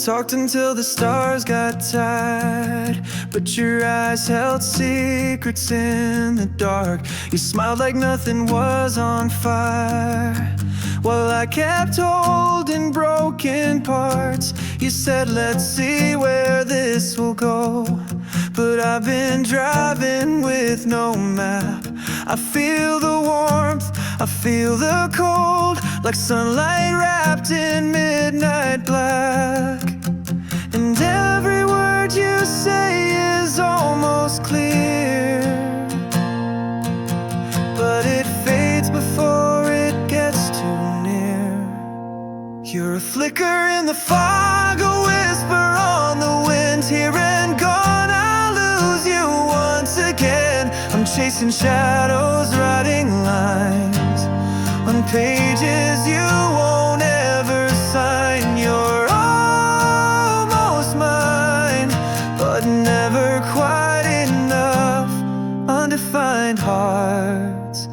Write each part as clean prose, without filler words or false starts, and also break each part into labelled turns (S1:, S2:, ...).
S1: talked until the stars got tired, but your eyes held secrets in the dark. You smiled like nothing was on fire, while I kept holding broken parts. You said, let's see where this will go. But I've been driving with no map. I feel the warmth, I feel the cold, like sunlight wrapped in midnight black. And every word you say is almost clear, but it fades before it gets too near. You're a flicker in the fog, a whisper on the wind, here and gone. I lose you once again. I'm chasing shadows, writing lines on pages you won't ever sign. You're almost mine, but never quite enough. Undefined hearts,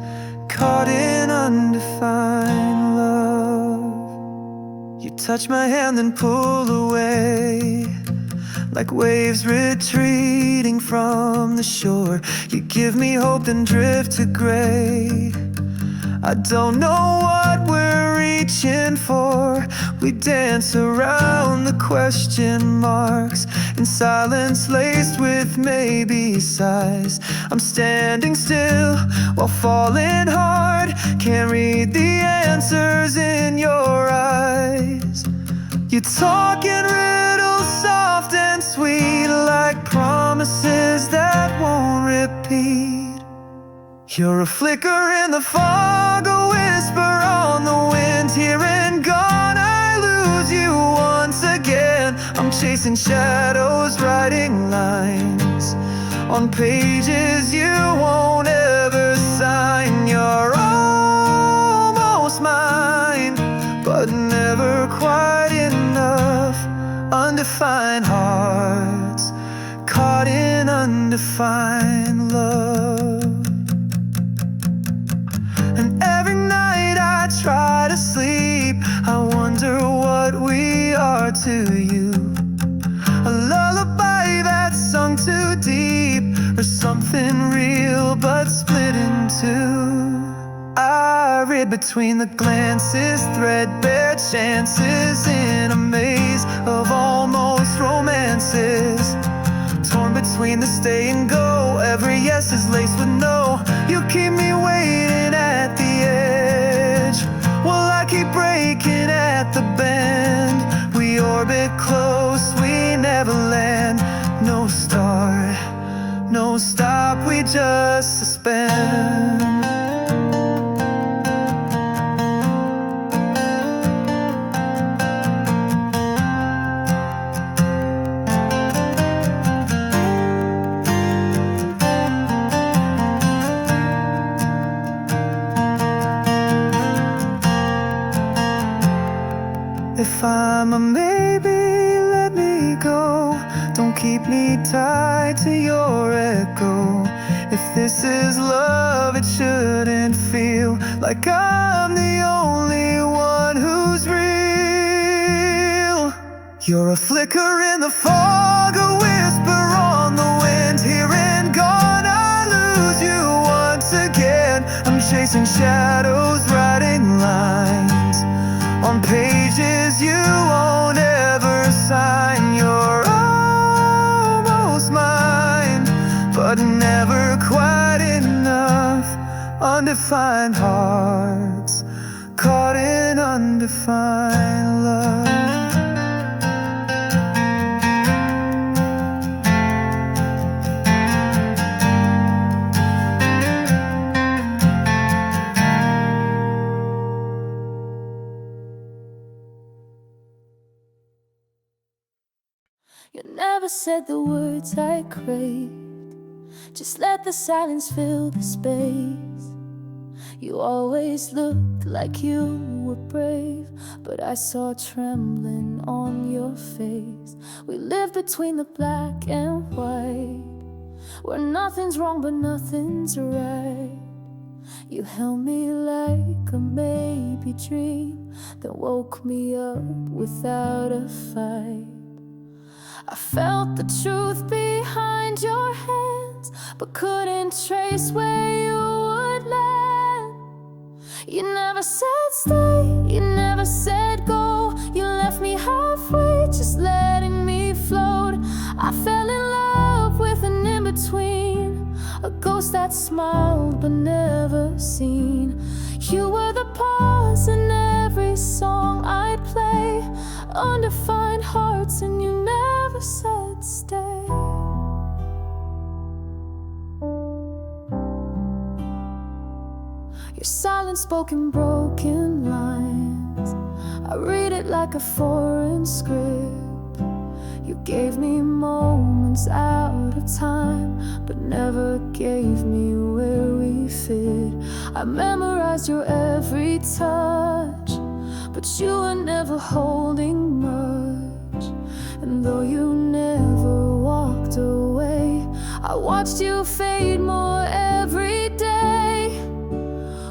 S1: caught in undefined love. You touch my hand then pull away, like waves retreating from the shore. You give me hope then drift to gray. I don't know what we're reaching for. We dance around the question marks in silence laced with maybe sighs. I'm standing still while falling hard. Can't read the answers in your eyes. You talk in riddles, soft and sweet, like promises that won't repeat. You're a flicker in the fog, a whisper on the wind, here and gone. I lose you once again. I'm chasing shadows, writing lines on pages you won't ever sign. You're almost mine, but never quite enough. Undefined hearts, caught in undefined love. And every night I try to sleep, I wonder what we are to you. A lullaby that's sung too deep, or something real but split in two. I read between the glances, threadbare chances in a maze of almost romances. Torn between the stay and go, every yes is laced with no. You keep me waiting at the edge, while I keep breaking at the bend. We orbit close, we never land. No start, no stop, we just suspend. If I'm a maybe, let me go. Don't keep me tied to your echo. If this is love, it shouldn't feel like I'm the only one who's real. You're a flicker in the fog, a whisper on the wind, here and gone. I lose you once again. I'm chasing shadows, writing lines on pages you won't ever sign. You're almost mine, but never quite enough. Undefined hearts, caught in undefined love.
S2: You never said the words I craved, just let the silence fill the space. You always looked like you were brave, but I saw trembling on your face. We live between the black and white, where nothing's wrong but nothing's right. You held me like a maybe dream, then woke me up without a fight. I felt the truth behind your hands, but couldn't trace where you would land. You never said stay, you never said go. You left me halfway, just letting me float. I fell in love with an in-between, a ghost that smiled but never seen. You were the pause in every song I'd play. Undefined hearts, and you never said stay. Your silence spoke in broken lines. I read it like a foreign script. You gave me moments out of time, but never gave me where we fit. I memorized your every touch, but you were never holding much. And though you never walked away, I watched you fade more every day.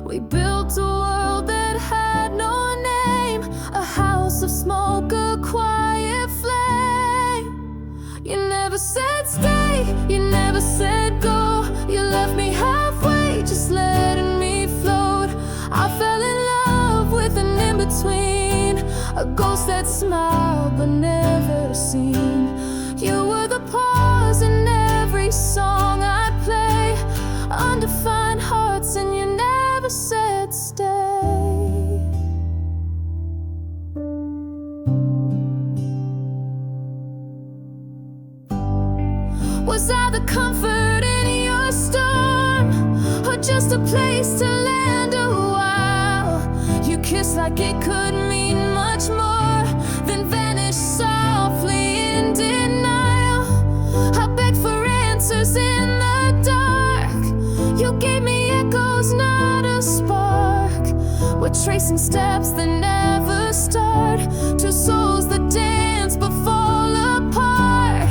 S2: We built a world that had no name, a house of smoke, a quiet flame. You never said stay, you never said go. You left me halfway, just letting me float. I fell in love with an in-between, a ghost that smiled but never seen. You were the pause in every song I play. Undefined hearts, and you never said stay. Was I the comfort in your storm, or just a place to land a while? You kissed like it could mean much more, then vanished softly in denial. I begged for answers in the dark. You gave me echoes, not a spark. We're tracing steps that never start, two souls that dance but fall apart.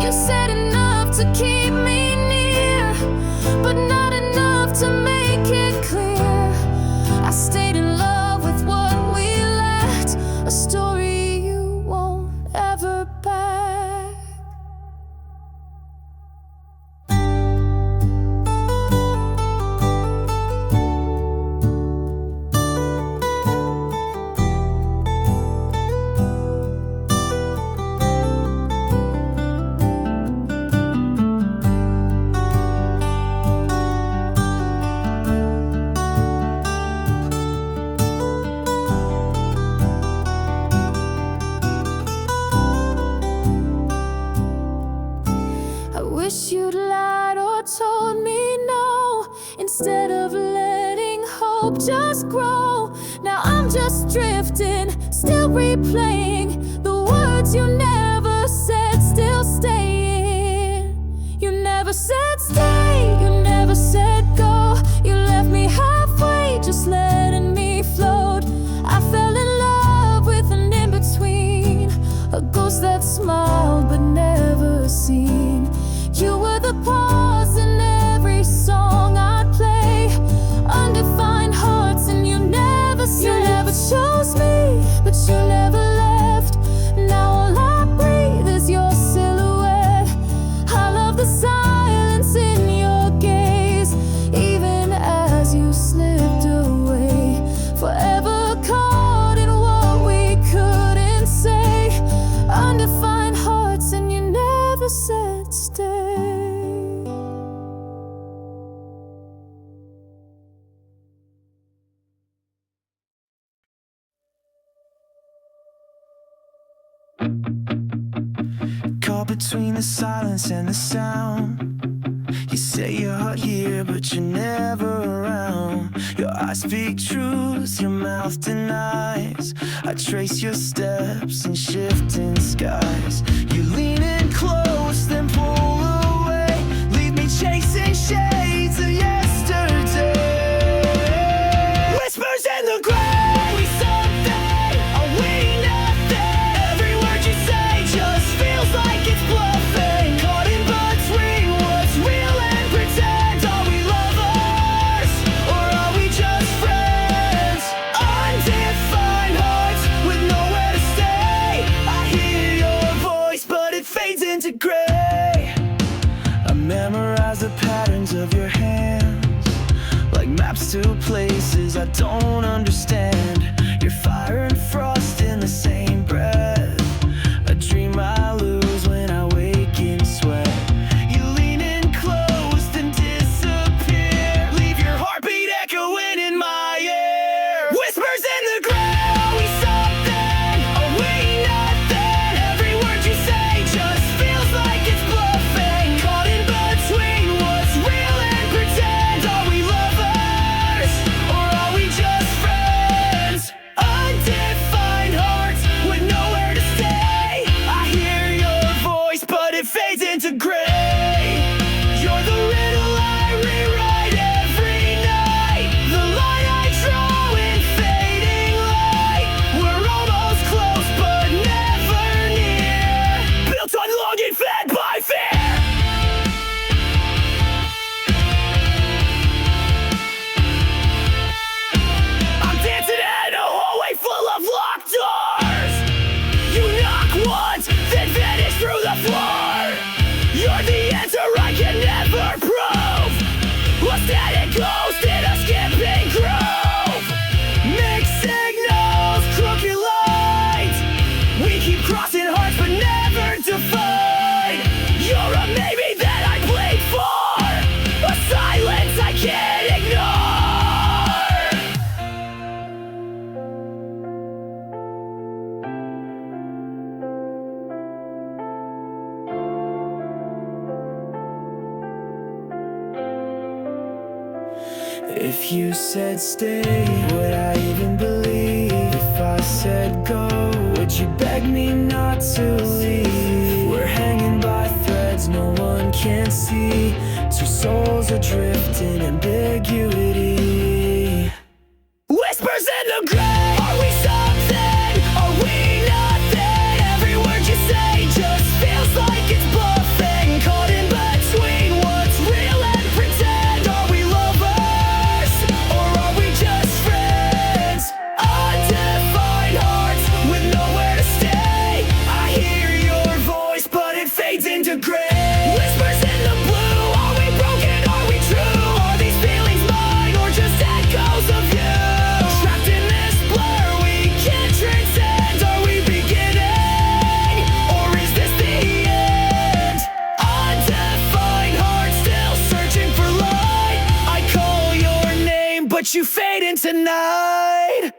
S2: You said enough to keep me near, but not enough to make it clear. I stayed in love with what we lacked, a story you won't ever back. I wish you'd lied or told me no, instead of letting hope just grow. Now I'm just drifting, still replaying the words you never said, still staying. You never said stay, you never said go. You left me halfway, just letting me float. I fell in love with an in-between, a ghost that smiled but never seen. You were the pause in every song I'd play. Undefined hearts, and you never said. You never chose me, but you never left. Now all I breathe is your silhouette. I love the silence in your gaze, even as you slipped away. Forever caught in what we couldn't say. Undefined hearts, and you never said stay.
S1: Caught between the silence and the sound. You say you're here, but you're never around. Your eyes speak truth, your mouth denies. I trace your steps in shifting skies. You lean in close, then pull away. Leave me chasing shades of yesterday. Whispers in the gray. Are we something? Are we nothing? Every word you say just feels like it's bluffing. Caught in between what's real and pretend. Are we lovers, or are we just friends? Undefined hearts with nowhere to stay. I hear your voice, don't understand. Your fire and frost in the same breath. A dream I lose when I wake in sweat. You lean in close and disappear. Leave your heartbeat echoing in my ear. Whispers in the ground. Are we something? Are we nothing? Every word you say just feels like it's bluffing. Caught in between what's real and pretend. Are we lovers or are we just friends? Undefined hearts with nowhere to stay. I hear your voice, but it fades into gray. You're the riddle I rewrite every night. The line I draw in fading light. We're almost close, but never near. Built on longing, fed by fear. I'm dancing in a hallway full of locked doors. You knock once, then vanish through the floor. You're the answer I can never prove. A static ghost in a skipping groove. Mixed signals, crooked lines. We keep crossing hearts but never define. You're a maybe that I played for. A silence I can't ignore. If you said stay, would I even believe? If I said go, would you beg me not to leave? We're hanging by threads no one can see. Two souls adrift in ambiguity. Whispers in the gray. Are we something? Are we nothing? Every word you say just feels like it's bluffing. Caught in between what's real and pretend. Are we lovers or are we just friends? Undefined hearts with nowhere to stay. I hear your voice, but it fades into gray. Whispers in the blue. Are we broken? Are we true? Are these feelings mine or just echoes of you? Trapped in this blur we can't transcend. Are we beginning or is this the end? Undefined heart still searching for light. I call your name but you fade into night.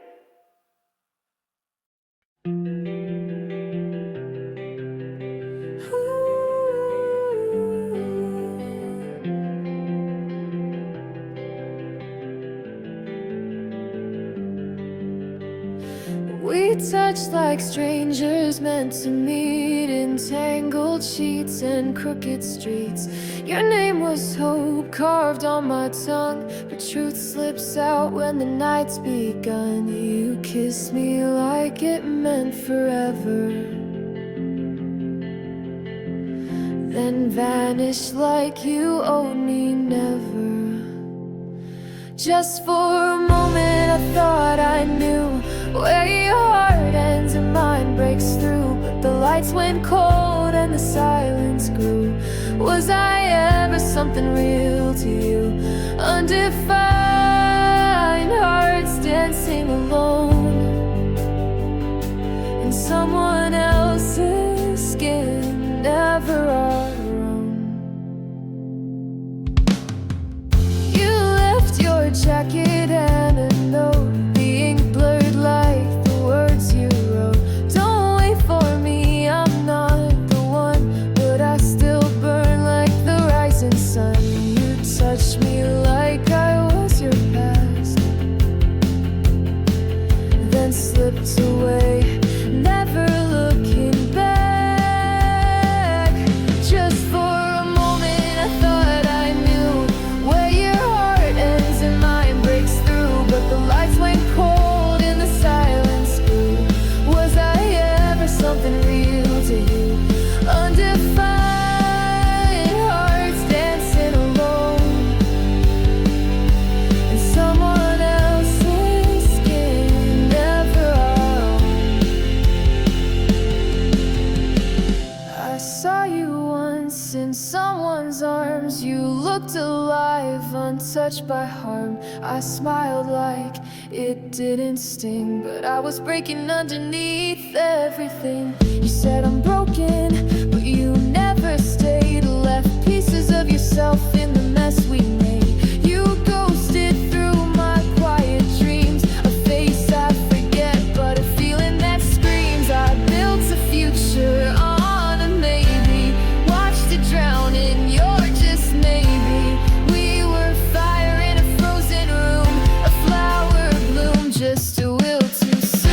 S2: We touched like strangers meant to meet in tangled sheets and crooked streets. Your name was hope carved on my tongue, but truth slips out when the night's begun. You kiss me like it meant forever, then vanish like you owed me never. Just for a moment I thought I knew where your heart ends and mine breaks through, but the lights went cold and the silence grew. Was I ever something real to you? Undefined hearts dancing alone in someone else's skin, never our own. You left your jacket and a note, being blurred like the words you wrote. Don't wait for me, I'm not the one, but I still burn like the rising sun. You touched me like I was your past, then slipped away, never looked looked alive, untouched by harm. I smiled like it didn't sting, but I was breaking underneath everything. You said I'm broken, but you never stayed. Left pieces of yourself in the mess we made. You ghosted through my quiet dreams. A face I forget, but a feeling that screams. I built a future on a maybe, watched it drown in your just maybe. We were fire in a frozen room, a flower bloom just a will too soon.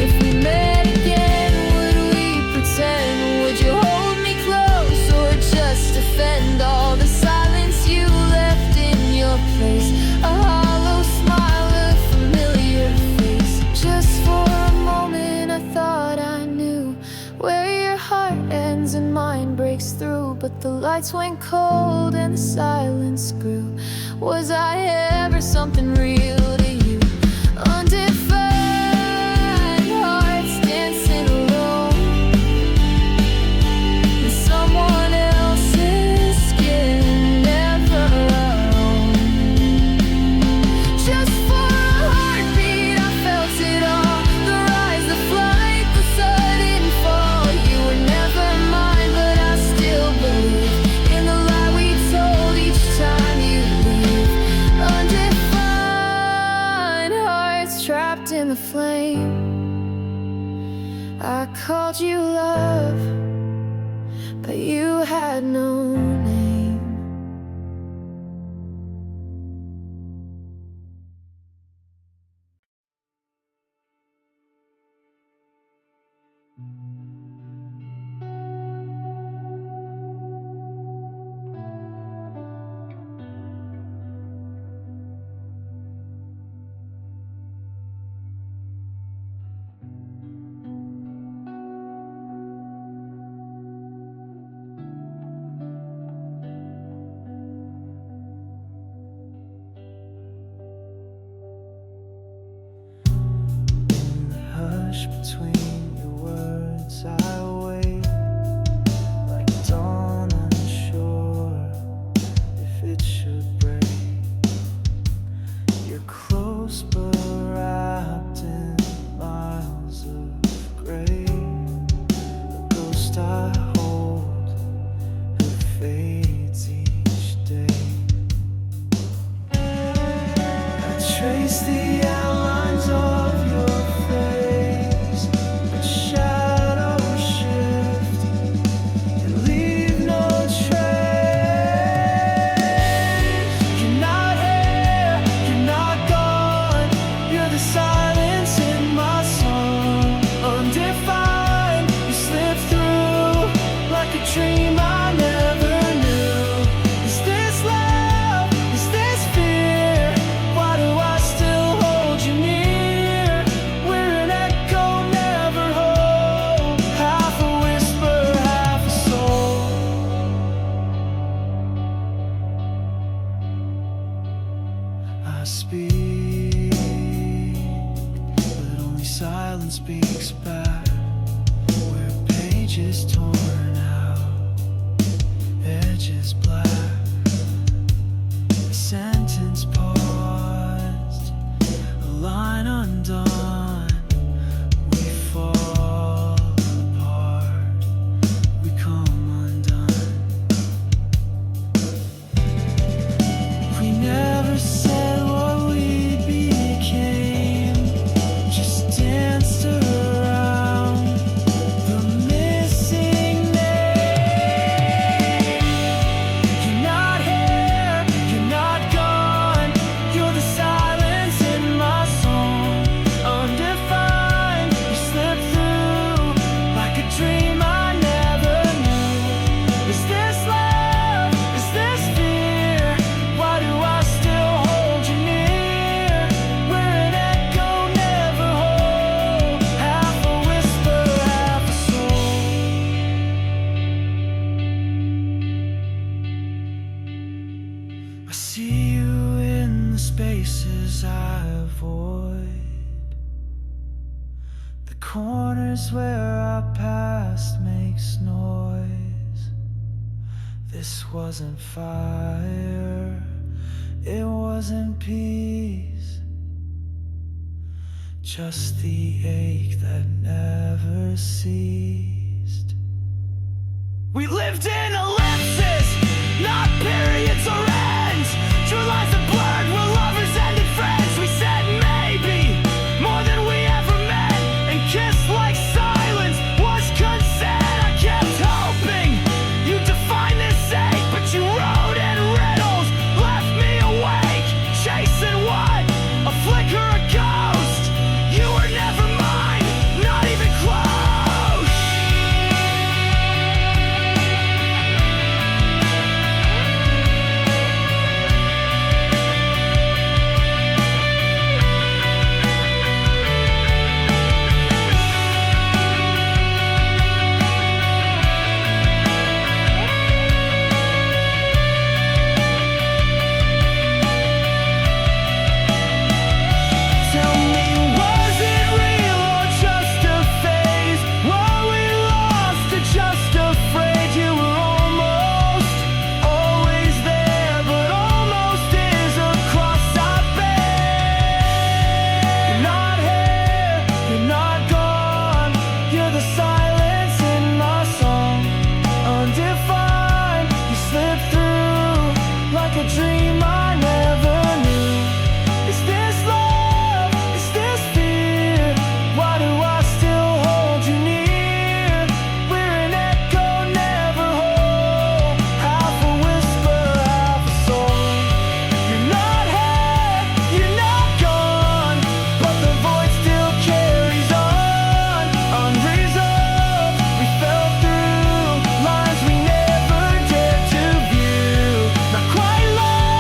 S2: If we met again, would we pretend? Would you hold me close or just defend all the silence you left in your place? A hollow smile, a familiar face. Just for a moment I thought I knew where your heart ends and mine breaks through. But the lights went cold and the silence grew. Was I ever something real to you? Undefined hearts dancing alone in someone else's skin, never alone. Just for a heartbeat, I felt it all. The rise, the flight, the sudden fall. You were never mine, but I still believe in the lie we told each time you leave. Undefined hearts trapped in the flame. I called you love, but you had no name.
S1: In the hush between your words, I wait like dawn unsure if it should break. You're close but wrapped in miles of gray. A ghost I hold, who fades each day. I trace the outlines of your face, but shadows shift and leave no trace. You're not here, you're not gone. You're the silence in my song. Undefined, you slip through like a dream I never knew. Is this love? Is this fear? Why do I still hold you near? We're an echo, never whole. Half a whisper, half a soul. I speak, but only silence speaks back. Where pages torn out, edges black. A sentence paused, a line undone. We fall apart, we come undone. We never said what we became, just danced around the missing name. You're not here, you're not gone. You're the silence in my song. Undefined, you slip through like a dream I never knew. Is this love? Is this fear? Why do I still hold you near? We're an echo, never whole. Half a whisper, half a soul. I see you in the space spaces I avoid, the corners where our past makes noise. This wasn't fire, it wasn't peace, just the ache that never ceased. We lived in ellipses, not periods or ends. Drew lines that blurred where lovers ended friends. We said maybe more than we ever meant, and kissed like silence was consent. I kept hoping you'd define this ache, but you wrote in riddles, left me awake, chasing what? A flicker, a ghost. You were never mine, not even close. Undefined, you slipped through like a dream I never knew. Is this love? Is this fear? Why do I still hold you near? We're an echo, never whole, half a whisper, half a soul. You're not here, you're not gone, but the void still carries on. Unresolved, we fell through lines we never dared to view. Not quite love,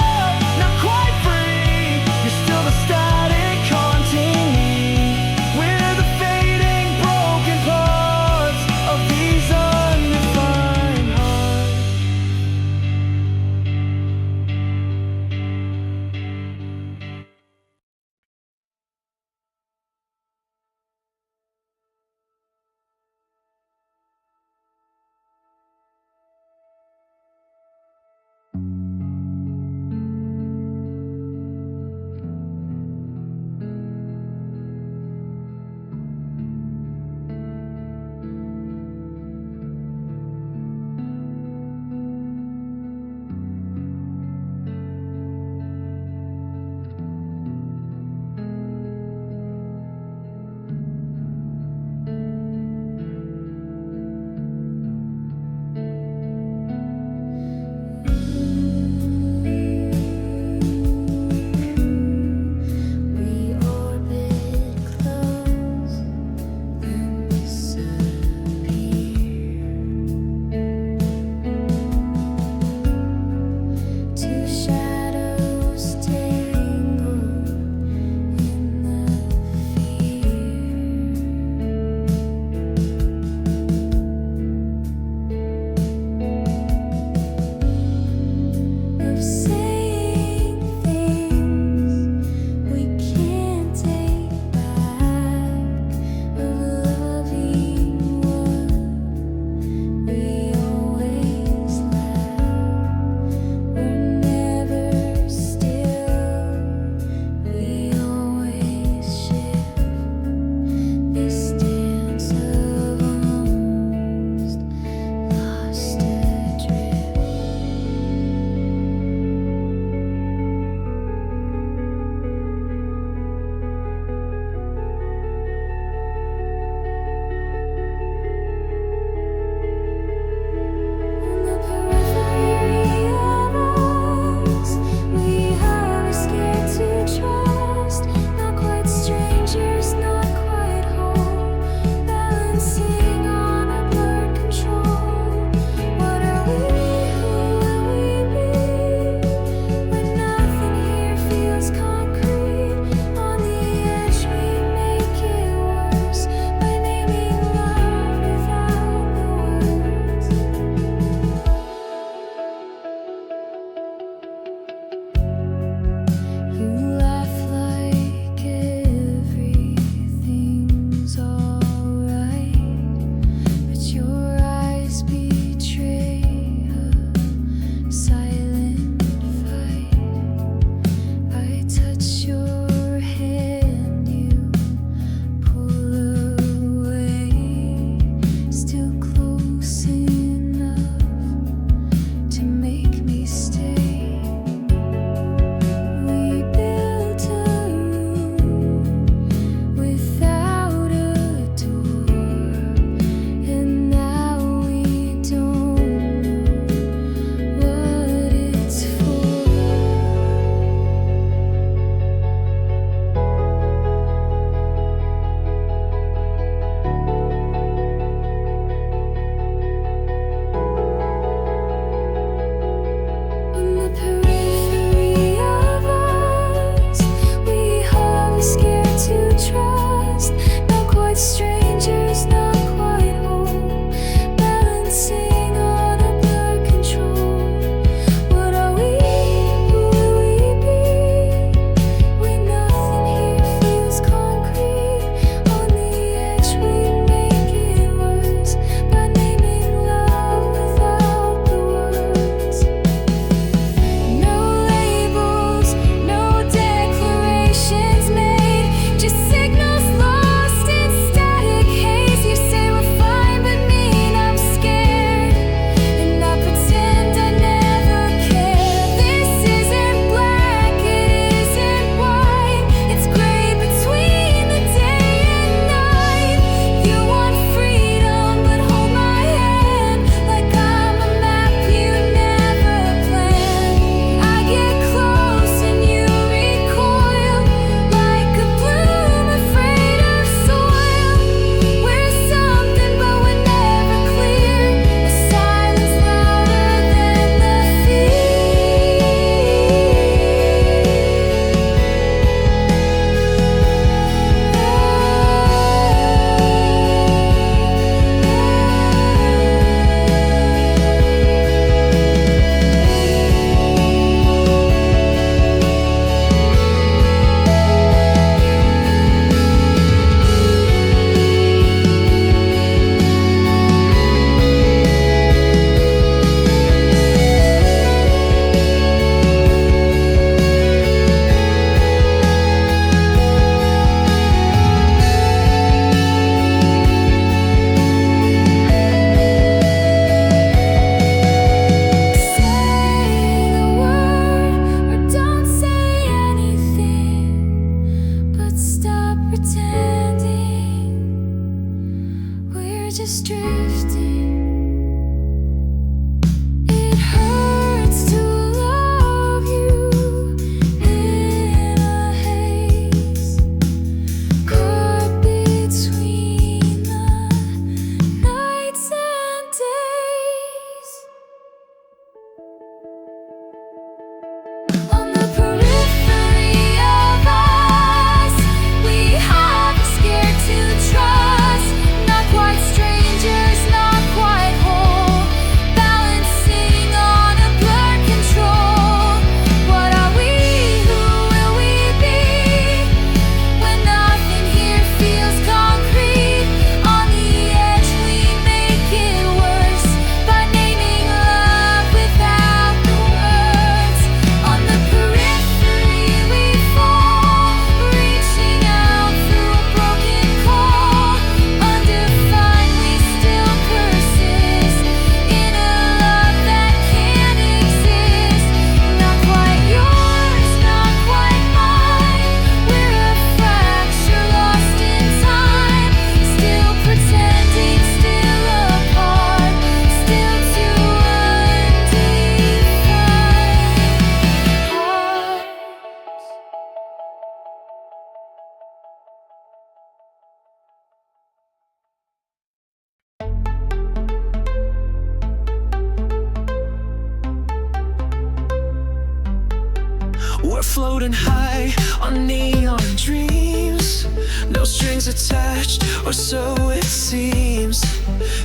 S1: We're floating high on neon dreams, no strings attached, or so it seems.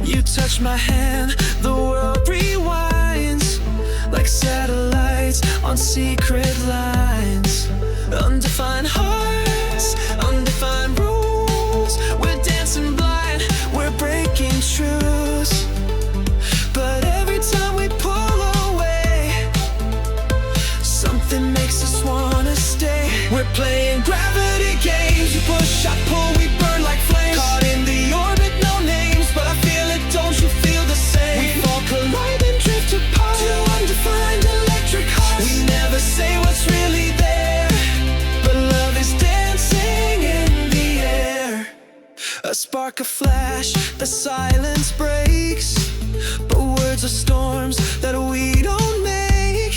S1: You touch my hand, the world rewinds, like satellites on secret lines. Undefined hearts, undefined rules. We're dancing blind, we're breaking truths. But every time we pull away, something makes us wanna stay. We're playing gravity games. You push, I pull, we burn like flames. Caught in the orbit, no names, but I feel it, don't you feel the same? We fall, collide and drift apart. Two undefined electric hearts. We never say what's really there, but love is dancing in the air. A spark, a flash, the silence breaks, but words are storms that we don't make.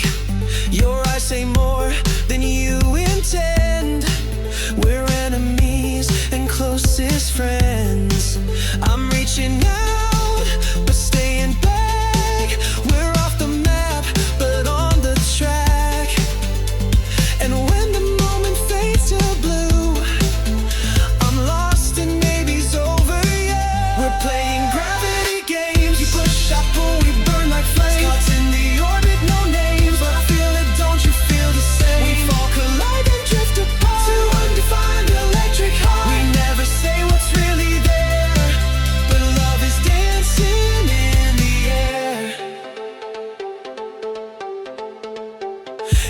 S1: Your eyes say more than you intend. We're enemies and closest friends. I'm reaching out, but staying back. We're off the map, but on the track. And when the moment fades to blue, I'm lost and maybe's over, yeah. We're playing gravity games. You push, I pull, we burn like flames. Caught in the orbit, no names, but I feel it, don't you feel the same? We fall, collide and drift apart. Two undefined electric hearts. We never say what's really there, but love is dancing in the air.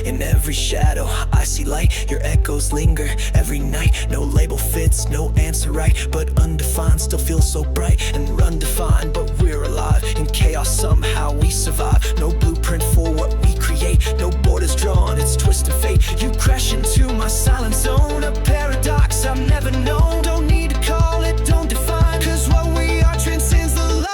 S1: In every shadow, I see light, your echoes linger every night. No label fits, no answer right, but undefined still feels so bright. And we're undefined, but we're alive. In chaos, somehow we survive. No blueprint for what we create, no borders drawn, it's twisted fate. You crash into my silent zone, a paradox I've never known. Don't need to call it, don't define, cause what we are transcends the line.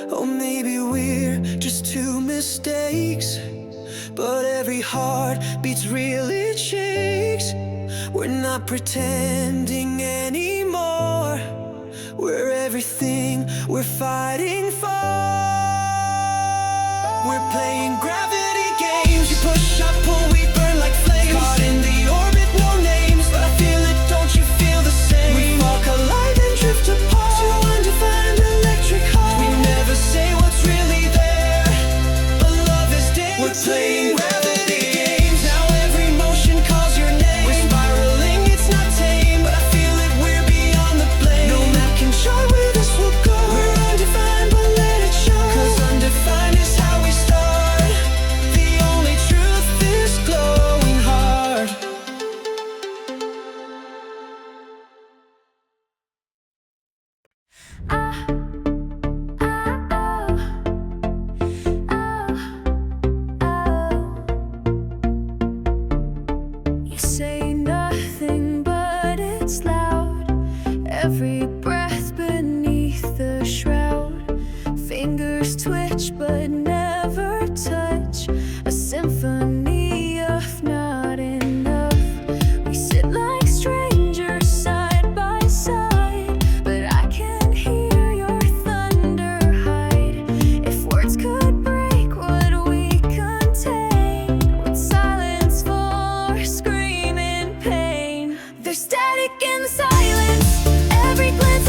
S1: Oh, maybe we're just two mistakes, but every heart beats real, it shakes. We're not pretending anymore. We're everything we're fighting for. We're playing gravity games. You push, I pull, we burn like flames. Caught in the orbit, no names, but I feel it, don't you feel the same? We walk alive and drift apart. Two undefined electric hearts. We never say what's really there, but love is dancing. We're playing gravity games. Now every motion calls your name. We're spiraling, it's not tame, but I feel it, we're beyond the blame. No map can chart where this will go. We're undefined, but let it show, cause undefined is how we start. The only truth is glowing hard.
S2: You say nothing, but it's loud. Every breath beneath the shroud. Fingers twitch, but never touch. A symphony of not enough. We sit like strangers side by side, but I can hear your thunder hide. If words could break what we contain, would silence fall or scream in pain? There's static in the silence. Every glance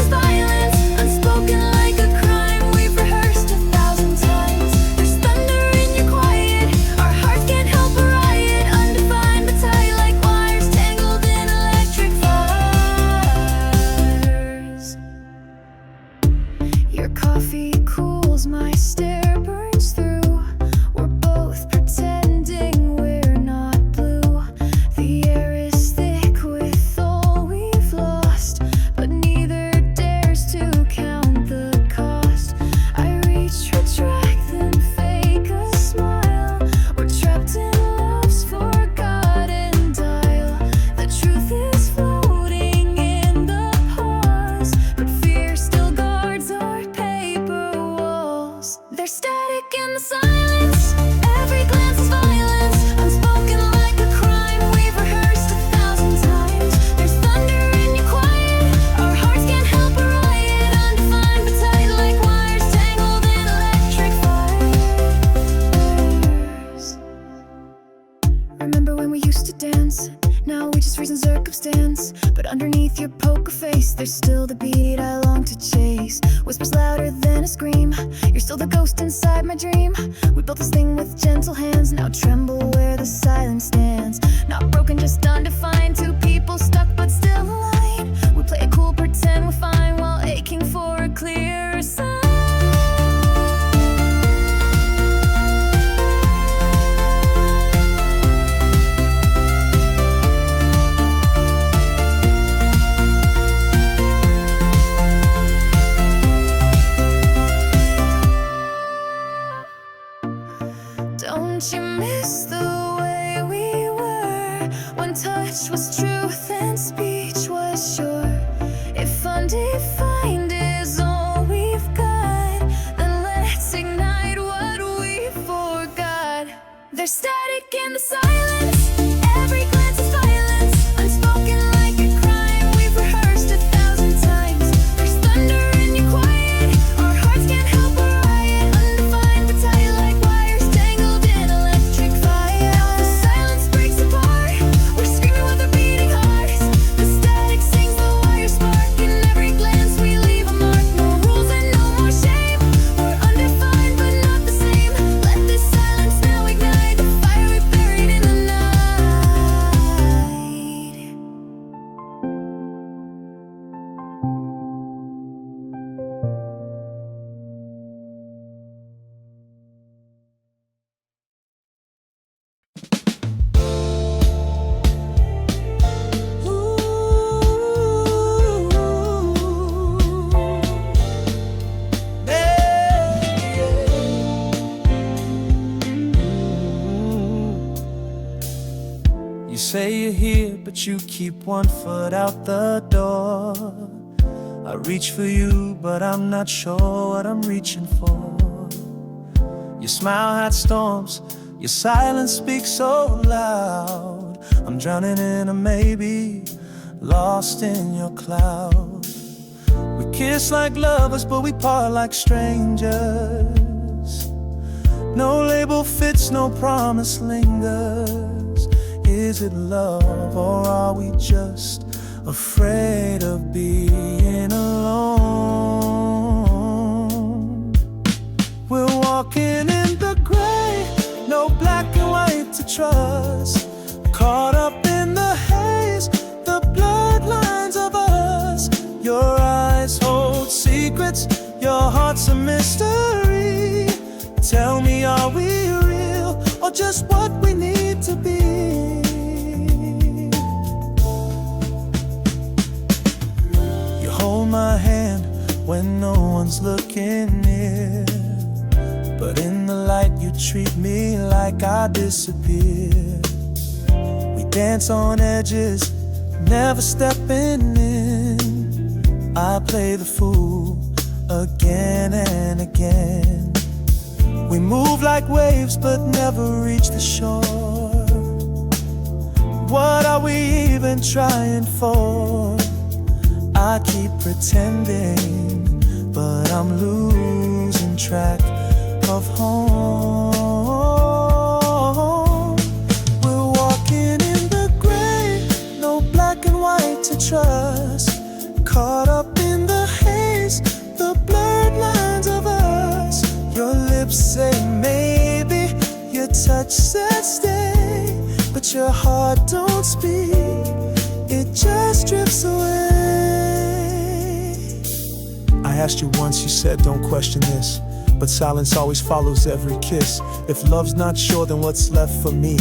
S2: poker face, there's still the beat I long to chase. Whispers louder than a scream, you're still the ghost inside my dream. We built this thing with gentle hands, now tremble where the silence stands. Not broken, just undefined, two people stuck but still aligned. We play it cool, pretend we're fine, while aching for a clearer sign. Don't you miss the way we were, when touch was truth and speech was sure? If undefined is all we've got, then let's ignite what we forgot. There's static in the silence, every glance is violence, unspoken like a crime we've rehearsed 1,000 times. There's thunder in your quiet, our hearts can't help a riot. Undefined but tight like wires tangled in electric fire. The silence breaks apart, we're screaming with our beating hearts. The static sings, the wire spark, in every glance we leave a mark. No rules and no more shame, we're undefined but not the same. Let this silence now ignite the fire we buried in the night.
S1: You say you're here, but you keep one foot out the door. I reach for you, but I'm not sure what I'm reaching for. Your smile had storms, your silence speaks so loud. I'm drowning in a maybe, lost in your cloud. We kiss like lovers, but we part like strangers. No label fits, no promise lingers. Is it love, or are we just afraid of being alone? We're walking in the gray, no black and white to trust. Caught up in the haze, the bloodlines of us. Your eyes hold secrets, your heart's a mystery. Tell me, are we real, or just what we need to be? You hold my hand when no one's looking near, but in the light you treat me like I disappear. We dance on edges, never stepping in. I play the fool again and again. We move like waves but never reach the shore. What are we even trying for? I keep pretending, but I'm losing track of home. We're walking in the gray, no black and white to trust. Caught up in the haze, the blurred lines of us. Your lips say maybe, your touch says stay, but your heart don't speak, it just drifts away. I asked you once, you said don't question this, but silence always follows every kiss. If love's not sure, then what's left for me?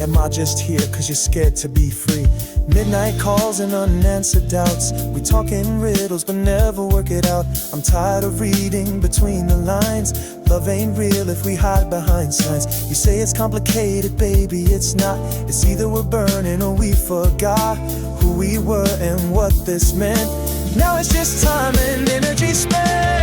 S1: Am I just here cause you're scared to be free? Midnight calls and unanswered doubts. We talk in riddles but never work it out. I'm tired of reading between the lines. Love ain't real if we hide behind signs. You say it's complicated, baby, it's not. It's either we're burning or we forgot who we were and what this meant. Now it's just time and energy spent.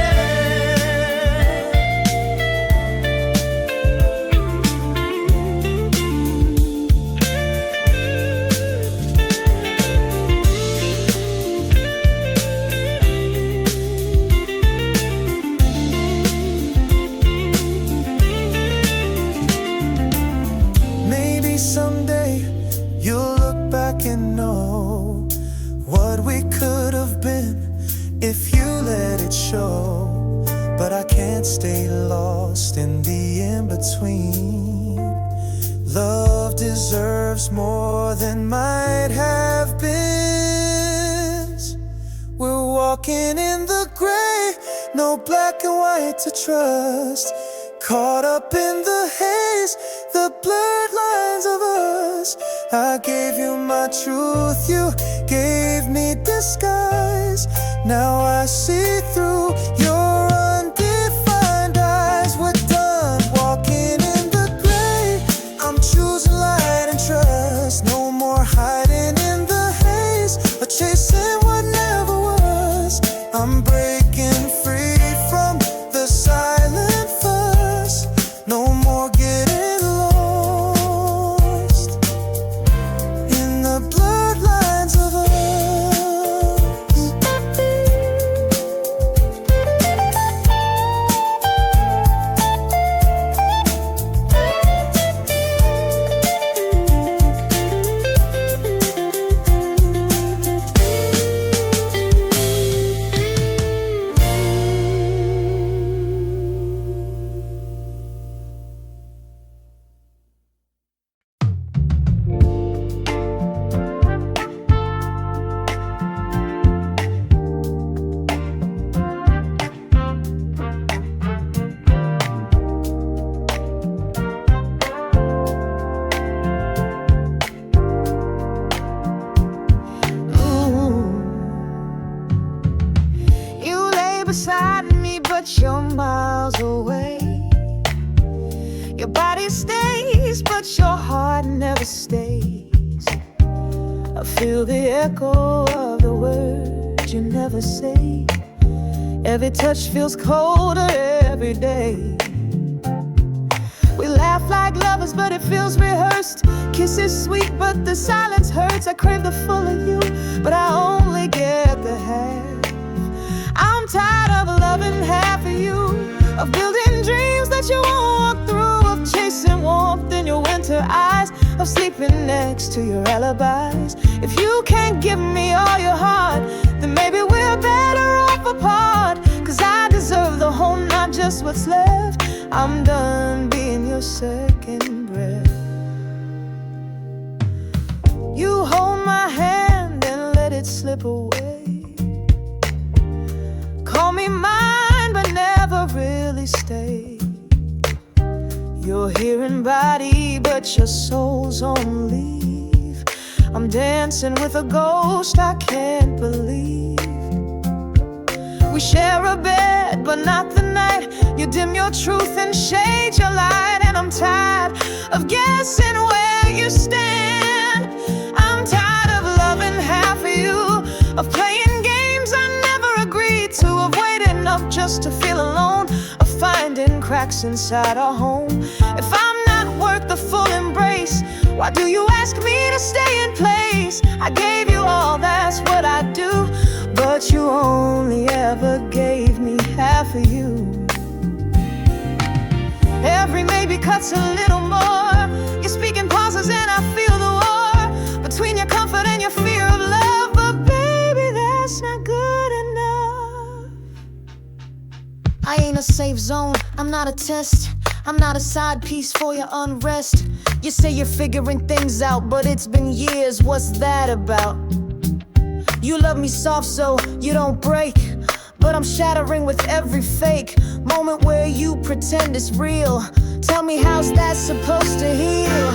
S1: Someday you'll look back and know what we could have walking in the gray, no black and white to trust. Caught up in the haze, the blurred lines of us. I gave you my truth, you gave me disguise. Now I see through your undefined eyes. We're done walking in the gray, I'm choosing light and trust. No more hiding in the haze or chasing what never was. I'm breaking free from the silent fuss. No more getting lost in the blurred lines of us.
S2: Beside me, but you're miles away. Your body stays, but your heart never stays. I feel the echo of the words you never say. Every touch feels colder every day. We laugh like lovers, but it feels rehearsed. Kisses sweet, but the silence hurts. I crave the full of you, but I only get the half. I'm tired of loving half of you, of building dreams that you won't walk through, of chasing warmth in your winter eyes, of sleeping next to your alibis. If you can't give me all your heart, then maybe we're better off apart. Cause I deserve the whole, not just what's left. I'm done being your second breath. You hold my hand and let it slip away. Call me mine, but never really stay. You're here in body, but your soul's on leave. I'm dancing with a ghost I can't believe. We share a bed, but not the night. You dim your truth and shade your light. And I'm tired of guessing where you stand. I'm tired of loving half of you, of playing games I never agreed to, of waiting up just to feel alone, of finding cracks inside our home. If I'm not worth the full embrace, why do you ask me to stay in place? I gave you all, that's what I do, but you only ever gave me half of you. Every maybe cuts a little more. You speak in pauses and I feel the war between your comfort and your fear of love. But baby, that's not good enough. I ain't a safe zone, I'm not a test. I'm not a side piece for your unrest. You say you're figuring things out, but it's been years, what's that about? You love me soft so you don't break, but I'm shattering with every fake moment where you pretend it's real. Tell me, how's that supposed to heal?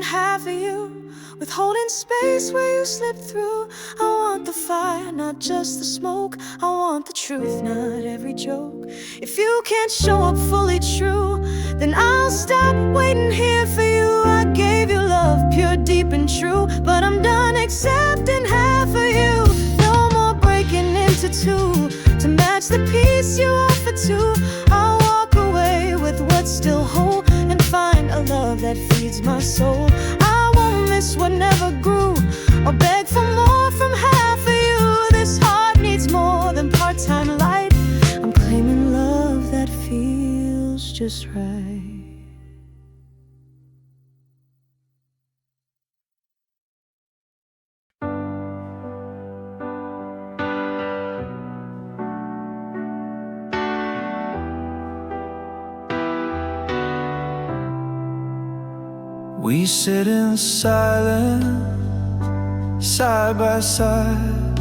S2: Half of you, withholding space where you slip through. I want the fire, not just the smoke. I want the truth, not every joke. If you can't show up fully true, then I'll stop waiting here for you. I gave you love, pure, deep and true, but I'm done accepting half of you. No more breaking into two to match the piece you offer to. I'll walk away with what's still whole and find a love that feeds my soul. promise what never grew, or beg for more from half of you. This heart needs more than part-time light. I'm claiming love that feels just right.
S1: We sit in silence, side by side.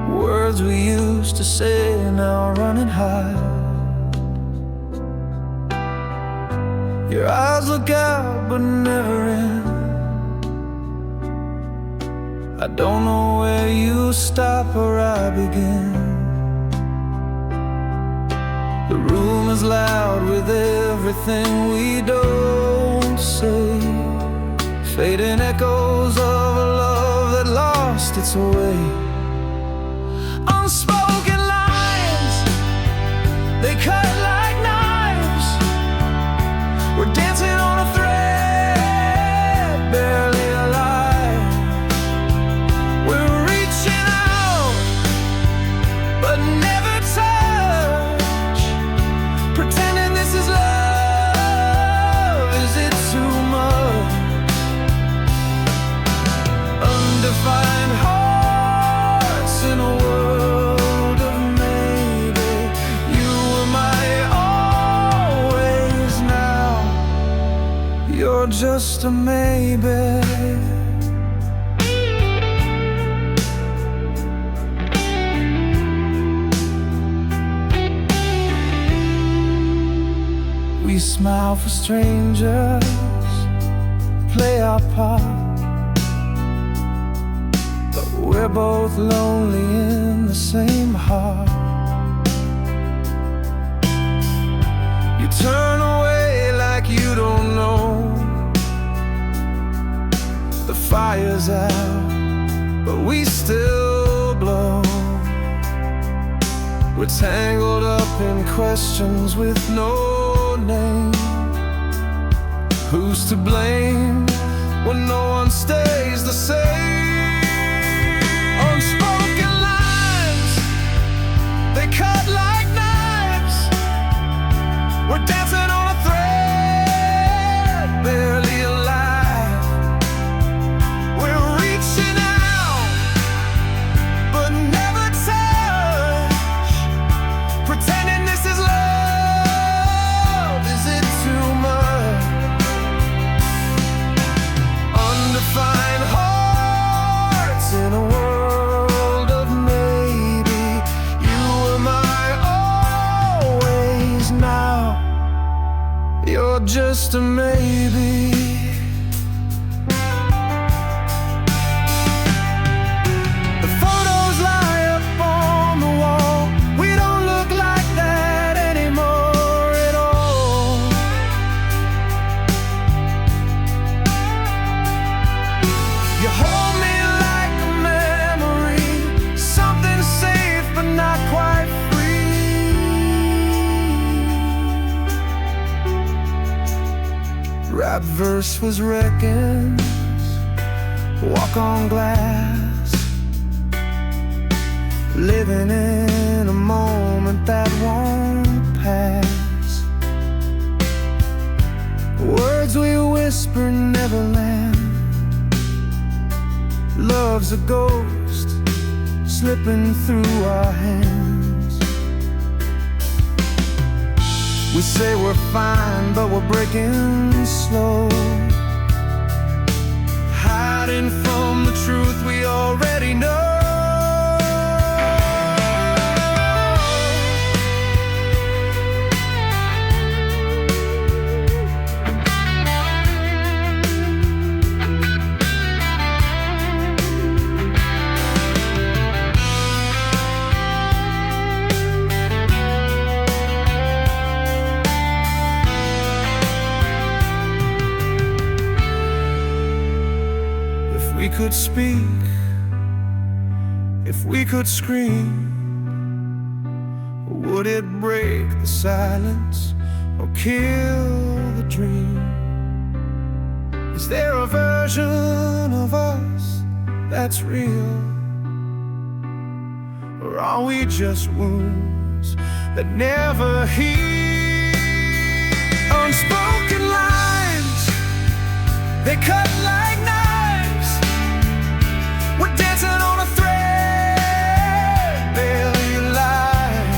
S1: Words we used to say now running high. Your eyes look out but never in. I don't know where you stop or I begin. The room is loud with everything we don't say, fading echoes of a love that lost its way. Unspoken lines, they cut like knives. We're dancing on a thread, barely alive. We're reaching out, but never touch, pretending this is love. Is it too much? Undefined hearts in a world of maybe. You were my always, now you're just a maybe. We smile for strangers, play our part, but we're both lonely in the same heart. You turn away like you don't know the fire's out, but we still blow. We're tangled up in questions with no name. Who's to blame when no one stays the same? Unspoken lines, they cut like knives. We're dancing on a thread, barely alive. We're reaching out, but never touch, pretending this is love. Is it too much? Undefined hearts in a world of maybe. You were my always, now you're just a maybe. The photos lie up on the wall. We don't look like that anymore at all. You hold me like a memory, something safe but not quite free. Rap verse was wreckings, walk on glass, living in a moment that won't pass. Words we whisper never land. Love's a ghost slipping through our hands. We say we're fine, but we're breaking slow, hiding from the truth we already know. If we could speak, if we could scream, would it break the silence or kill the dream? Is there a version of us that's real? Or are we just wounds that never heal? Unspoken lines, they cut like knives. We're dancing on a thread, barely alive.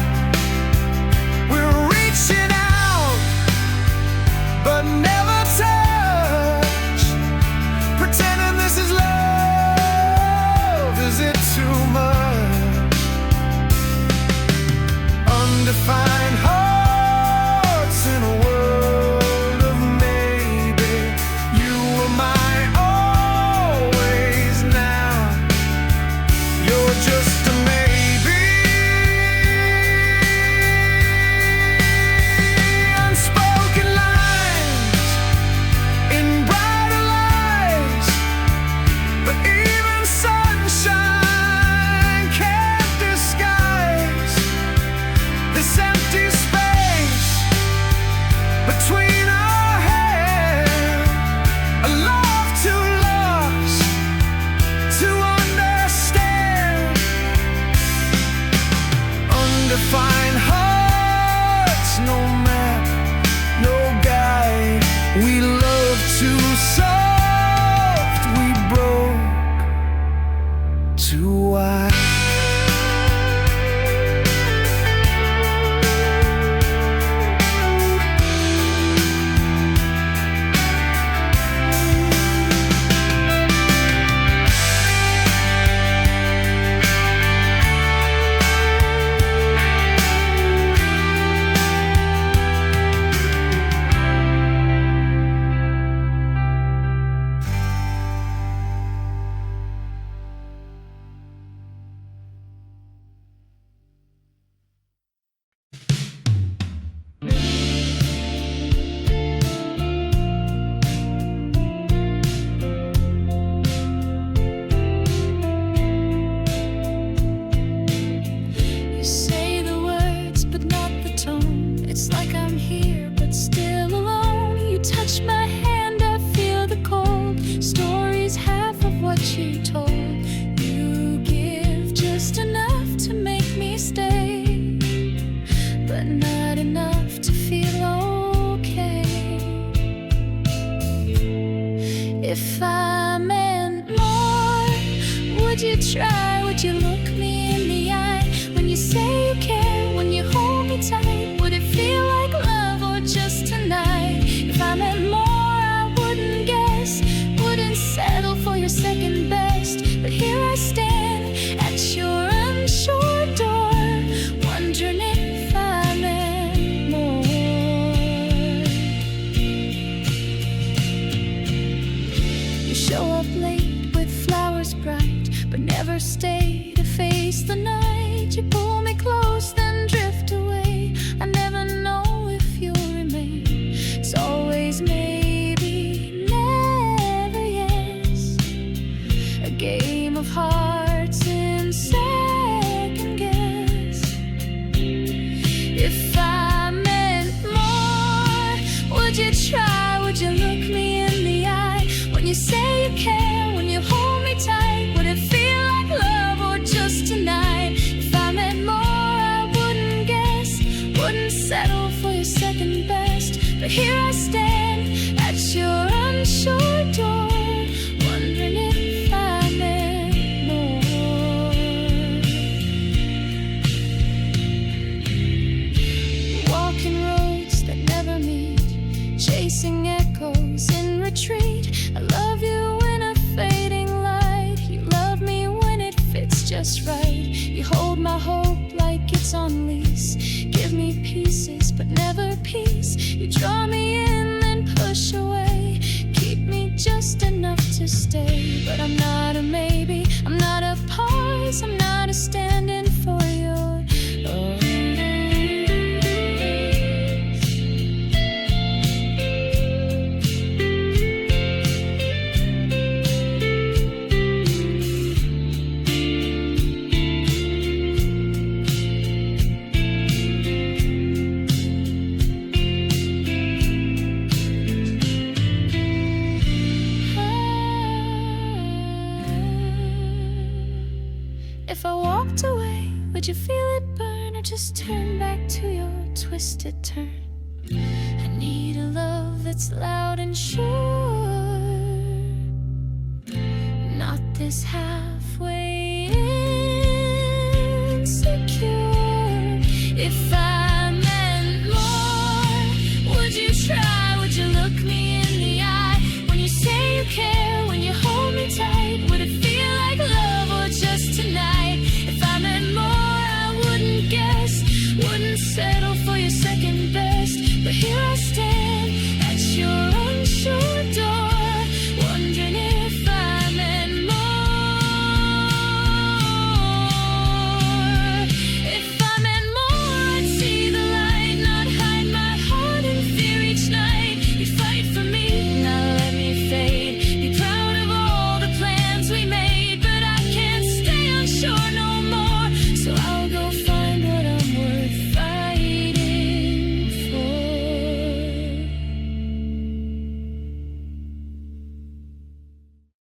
S1: We're reaching out, but never touch. Pretending this is love, is it too much? Undefined hearts in a world of maybe. You were my always, now you're just a maybe. Unspoken lines in brighter lights, but even sunshine can't disguise this empty space between our hands. A love too lost to understand. Undefined hearts, no map, no guide. We love too soft, we broke too wide. You say the words, but not the tone. It's like I'm here, but still alone. You touch my hand, I feel the cold. Story's half of what you told. You give just enough to make me stay, but not enough to feel okay. If I meant more, would you try? Would you look me in the eye? When you say you care, when you hold me tight, would it feel like love or just tonight? If I meant more, I wouldn't guess, wouldn't settle for your second best. But here I stand at your unsure door, wondering if I meant more. You show up late with flowers bright, but never stay to face the night. You pull me close, then drift away. I never know if you'll remain. It's always maybe, never yes. A game of hearts in second guess. If I meant more, would you try? Would you look me in the eye? When you say you care, when you hold me tight, would it feel like love or just tonight? If I meant more, I wouldn't guess, wouldn't settle for your second best. But here I stand at your unsure door, wondering if I meant more. Walking roads that never meet, chasing echoes in retreat. I love you in a fading light. You love me when it fits just right. You hold my hope like it's on lease. Give me pieces, but never peace. You draw me in, then push away. Keep me just enough to stay. But I'm not a maybe, I'm not a pause, I'm not a stand-in for your love.
S2: Would you feel it burn or just turn back to your twisted turn? I need a love that's loud and sure, not this house.